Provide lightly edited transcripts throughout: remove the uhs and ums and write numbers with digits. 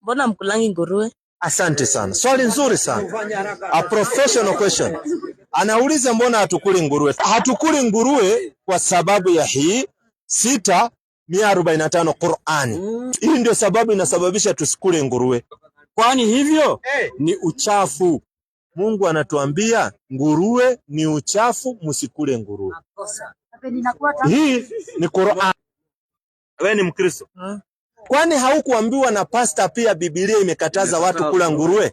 Mbona mkulangi nguruwe? Asante sana. Swali nzuri sana. A professional question. Anauliza mbona hatukuli nguruwe? Hatukuli nguruwe kwa sababu ya hii 6:145 Qur'ani. Hii ndio sababu inasababisha tusikule nguruwe. Kwani hivyo ni uchafu. Mungu anatuambia nguruwe ni uchafu, msikule nguruwe. Hii ni Qur'ani. Wewe ni Mkristo? Kwani haukuambiwa na pastor pia Biblia imekataza watu kula nguruwe?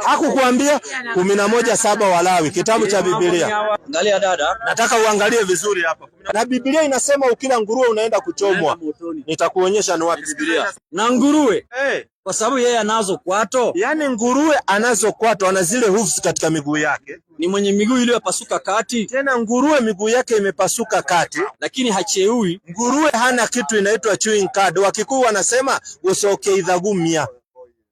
Hakukuambia? 11:7 Walawi, kitabu cha Biblia. Angalia dada. Nataka uangalie vizuri hapa. Na Biblia inasema ukila nguruwe unaenda kuchomwa. Nitakuonyesha ni wapi Biblia. Na nguruwe kwa sababu yeye anazo kwato. Yaani nguruwe anazo kwato, ana zile hooves katika miguu yake. Ni mwenye miguu iliyopasuka kati. Tena nguruwe miguu yake imepasuka kati, lakini hacheui. Nguruwe hana kitu inaitwa chewing card. Wakikuu wanasema usoke idhagumia.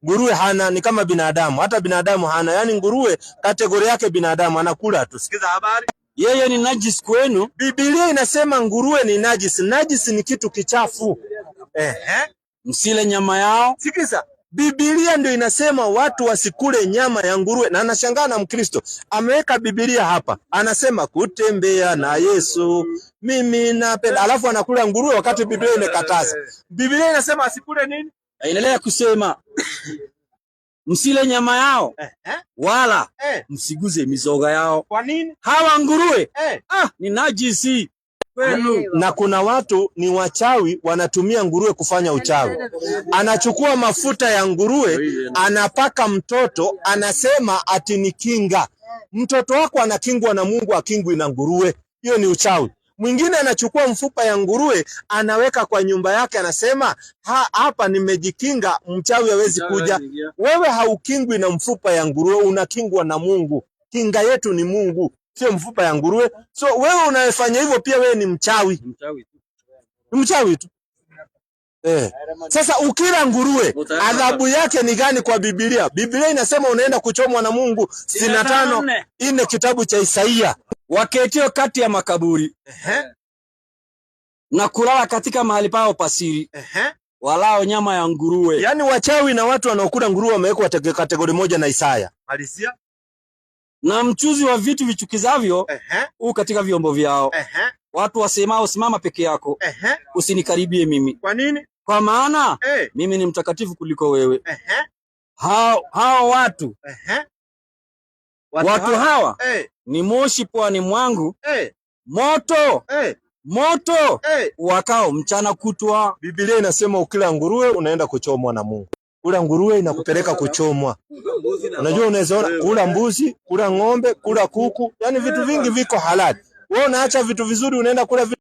Nguruwe hana, ni kama binadamu. Hata binadamu hana. Yaani nguruwe kategori yake binadamu, anakula tu. Sikiza habari. Yeye ni najis kwenu. Biblia inasema nguruwe ni najis. Najis ni kitu kichafu. Msile nyama yao. Sikiza. Biblia ndio inasema watu wasikule nyama ya nguruwe. Na anashangaa na Mkristo ameweka Biblia hapa, anasema kutembea na Yesu mimi napenda, alafu anakula nguruwe wakati Biblia imekataza. Biblia inasema asikule nini? Inaendelea kusema msile nyama yao wala msiguze mizoga yao. Kwa nini? Hawa nguruwe ni najisi kwenu. Na kuna watu ni wachawi, wanatumia nguruwe kufanya uchawi. Anachukua mafuta ya nguruwe anapaka mtoto, anasema ati ni kinga. Mtoto wako anakingwa na Mungu, akingwi na nguruwe. Hiyo ni uchawi. Mwingine anachukua mfupa ya nguruwe anaweka kwa nyumba yake, anasema hapa nimejikinga, mchawi hawezi kuja. Wewe haukingwi na mfupa ya nguruwe, unakingwa na Mungu. Kinga yetu ni Mungu, sio mfupa ya nguruwe. So wewe unayefanya hivyo pia wewe ni mchawi. Mchawi tu. Sasa ukila nguruwe adhabu yake ni gani kwa Biblia? Biblia inasema unaenda kuchomwa na Mungu. 65:4 kitabu cha Isaia. Waketio kati ya makaburi na kulala katika mahali pao pasiri walao nyama ya nguruwe. Yaani wachawi na watu wanaokula nguruwe wamewekwa kategori moja na Isaya. Halisia. Na mchuzi wa vitu vichukizavyo katika vyombo vyao. Watu wasemao simama peke yako, usinikaribie mimi. Kwa nini? Kwa maana mimi ni mtakatifu kuliko wewe. Hao watu watu hawa ni moshi pwani mwangu, moto wakao mchana kutwa. Biblia inasema ukila nguruwe unaenda kuchomwa na Mungu. Kula nguruwe inakupeleka kuchomwa. Unajua unaweza kula mbuzi, kula ng'ombe, kula kuku, yani vitu vingi viko halali. Wewe unaacha vitu vizuri unaenda kula